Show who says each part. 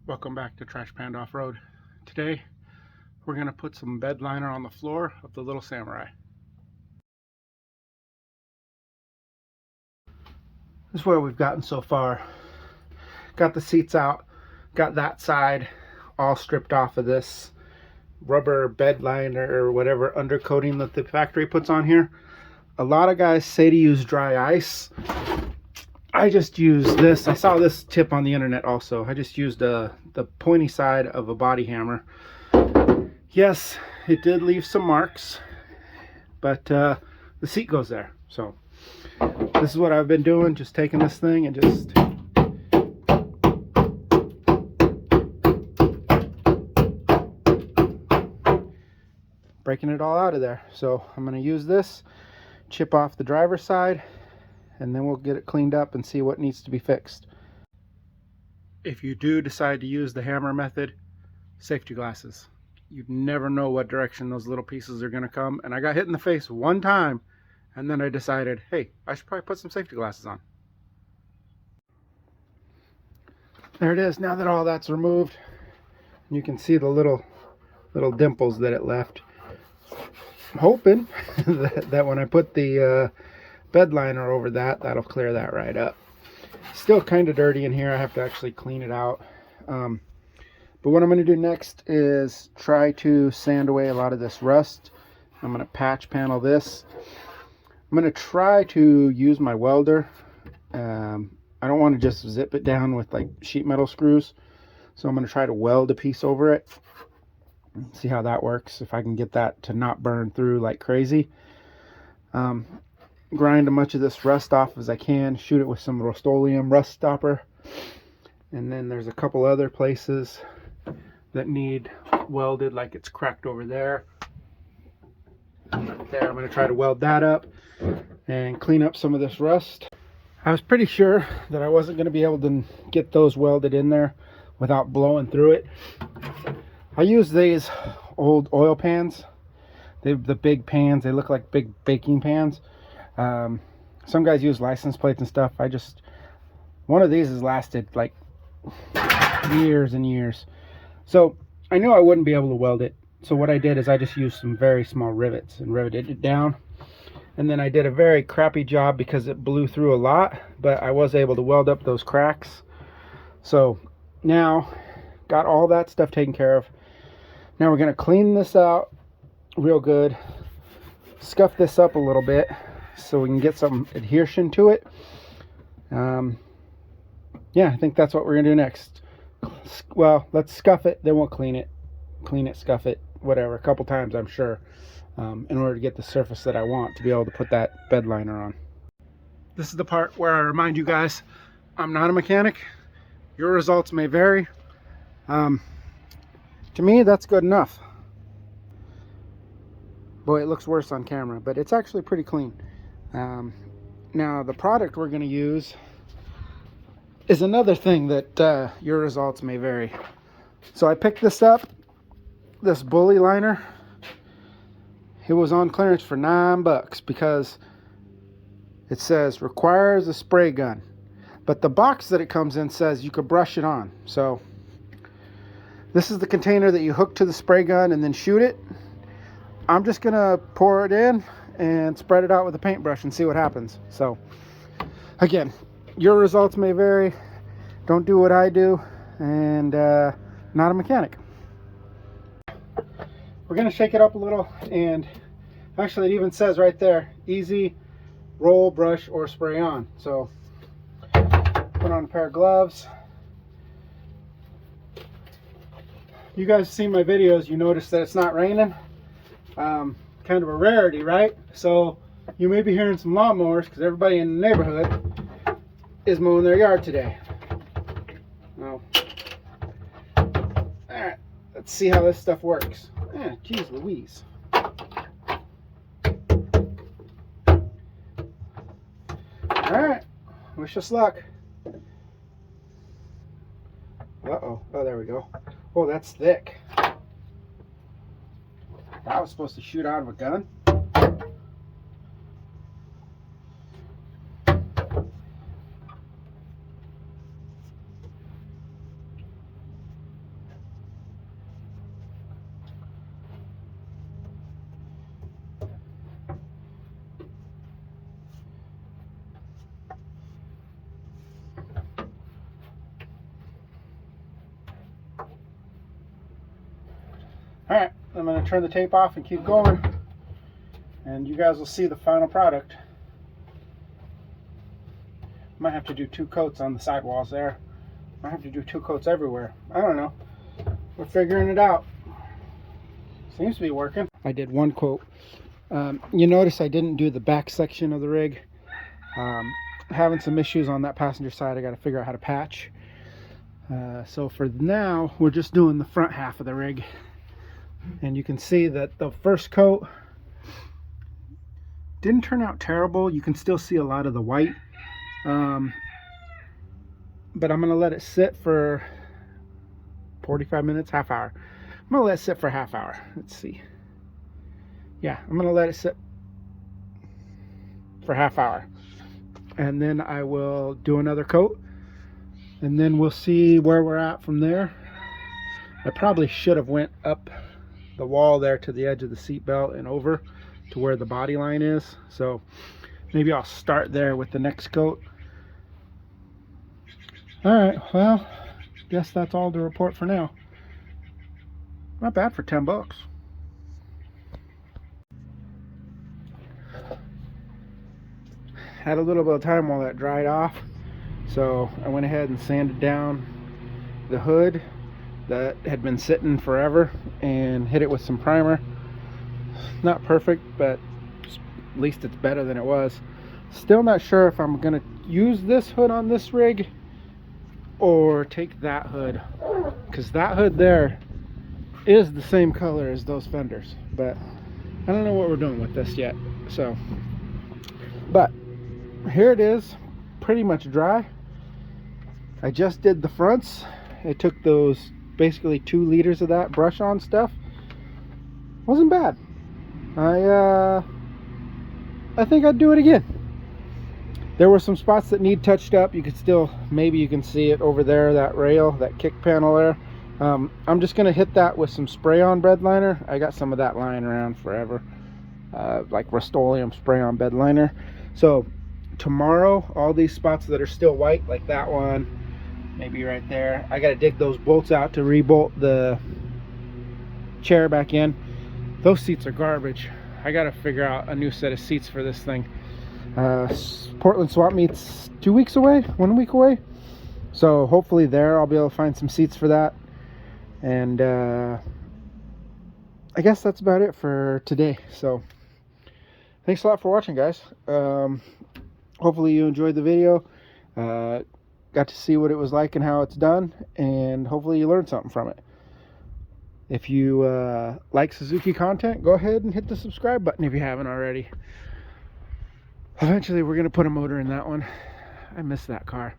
Speaker 1: Welcome back to Trash Panda Off-Road. Today we're going to put some bed liner on the floor of the little Samurai. This is where we've gotten so far. Got the seats out, got that side all stripped off of this rubber bed liner or whatever undercoating that the factory puts on here. A lot of guys say to use dry ice. I just used this. I saw this tip on the internet also. I just used the pointy side of a body hammer. Yes, it did leave some marks, but the seat goes there. So this is what I've been doing, just taking this thing and just breaking it all out of there. So I'm going to use this, chip off the driver's side, and then we'll get it cleaned up and see what needs to be fixed. If you do decide to use the hammer method, safety glasses. You never know what direction those little pieces are going to come. And I got hit in the face one time, and then I decided, hey, I should probably put some safety glasses on. There it is. Now that all that's removed, you can see the little dimples that it left. I'm hoping that when I put the bed liner over that, that'll clear that right up. Still kind of dirty in here. I have to actually clean it out. But what I'm going to do next is try to sand away a lot of this rust. I'm going to patch panel this. I'm going to try to use my welder. I don't want to just zip it down with like sheet metal screws. So I'm going to try to weld a piece over it. See how that works. If I can get that to not burn through like crazy. Grind as much of this rust off as I can. Shoot it with some Rust-Oleum rust stopper. And then there's a couple other places that need welded, like it's cracked over there. Right there, I'm going to try to weld that up and clean up some of this rust. I was pretty sure that I wasn't going to be able to get those welded in there without blowing through it. I use these old oil pans. They're the big pans. They look like big baking pans. Some guys use license plates and stuff. One of these has lasted like years and years. So I knew I wouldn't be able to weld it. So what I did is I just used some very small rivets and riveted it down. And then I did a very crappy job because it blew through a lot, but I was able to weld up those cracks. So now got all that stuff taken care of. Now we're going to clean this out real good, scuff this up a little bit so we can get some adhesion to it. Yeah, I think that's what we're gonna do next. Well, let's scuff it, then we'll clean it, scuff it, whatever, a couple times, I'm sure, in order to get the surface that I want to be able to put that bed liner on. This is the part where I remind you guys, I'm not a mechanic. Your results may vary. To me, that's good enough. Boy, it looks worse on camera, but it's actually pretty clean. Now, the product we're going to use is another thing that your results may vary. So I picked this up, this bully liner. It was on clearance for $9 because it says requires a spray gun. But the box that it comes in says you could brush it on. So this is the container that you hook to the spray gun and then shoot it. I'm just going to pour it in and spread it out with a paintbrush and see what happens. So again, your results may vary. Don't do what I do, and not a mechanic. We're going to shake it up a little, and actually it even says right there, easy, roll, brush, or spray on. So put on a pair of gloves. You guys have seen my videos, you notice that it's not raining. Kind of a rarity, right? So you may be hearing some lawnmowers because everybody in the neighborhood is mowing their yard today. Well, alright, let's see how this stuff works. Geez Louise. Alright, wish us luck. Uh-oh, oh, there we go. Oh, that's thick. That was supposed to shoot out of a gun. Alright, I'm going to turn the tape off and keep going, and you guys will see the final product. Might have to do 2 coats on the sidewalls there. Might have to do 2 coats everywhere. I don't know. We're figuring it out. Seems to be working. I did 1 coat. You notice I didn't do the back section of the rig. Having some issues on that passenger side. I got to figure out how to patch. So for now, we're just doing the front half of the rig. And you can see that the first coat didn't turn out terrible. You can still see a lot of the white. But I'm going to let it sit for 45 minutes, half hour. I'm going to let it sit for half hour. Let's see. Yeah, I'm going to let it sit for half hour. And then I will do another coat. And then we'll see where we're at from there. I probably should have went up the wall there to the edge of the seat belt and over to where the body line is. So maybe I'll start there with the next coat. Alright, well, guess that's all to report for now. Not bad for 10 bucks. Had a little bit of time while that dried off, so I went ahead and sanded down the hood that had been sitting forever and hit it with some primer. Not perfect, but at least it's better than it was. Still not sure if I'm gonna use this hood on this rig or take that hood, because that hood there is the same color as those fenders, but I don't know what we're doing with this yet. So, but here it is, pretty much dry. I just did the fronts. I took those basically 2 liters of that brush on stuff. Wasn't bad. I think I'd do it again. There were some spots that need touched up. You could still, maybe you can see it over there, that rail, that kick panel there. I'm just gonna hit that with some spray on bed liner. I got some of that lying around forever, like Rust-Oleum spray on bed liner. So tomorrow, all these spots that are still white, like that one, maybe right there, I gotta dig those bolts out to rebolt the chair back in. Those seats are garbage. I gotta figure out a new set of seats for this thing. Portland Swap Meet's 2 weeks away, 1 week away. So hopefully there I'll be able to find some seats for that. And I guess that's about it for today. So thanks a lot for watching, guys. Hopefully you enjoyed the video. Got to see what it was like and how it's done, and hopefully you learned something from it. If you like Suzuki content, go ahead and hit the subscribe button if you haven't already. Eventually we're going to put a motor in that one. I miss that car.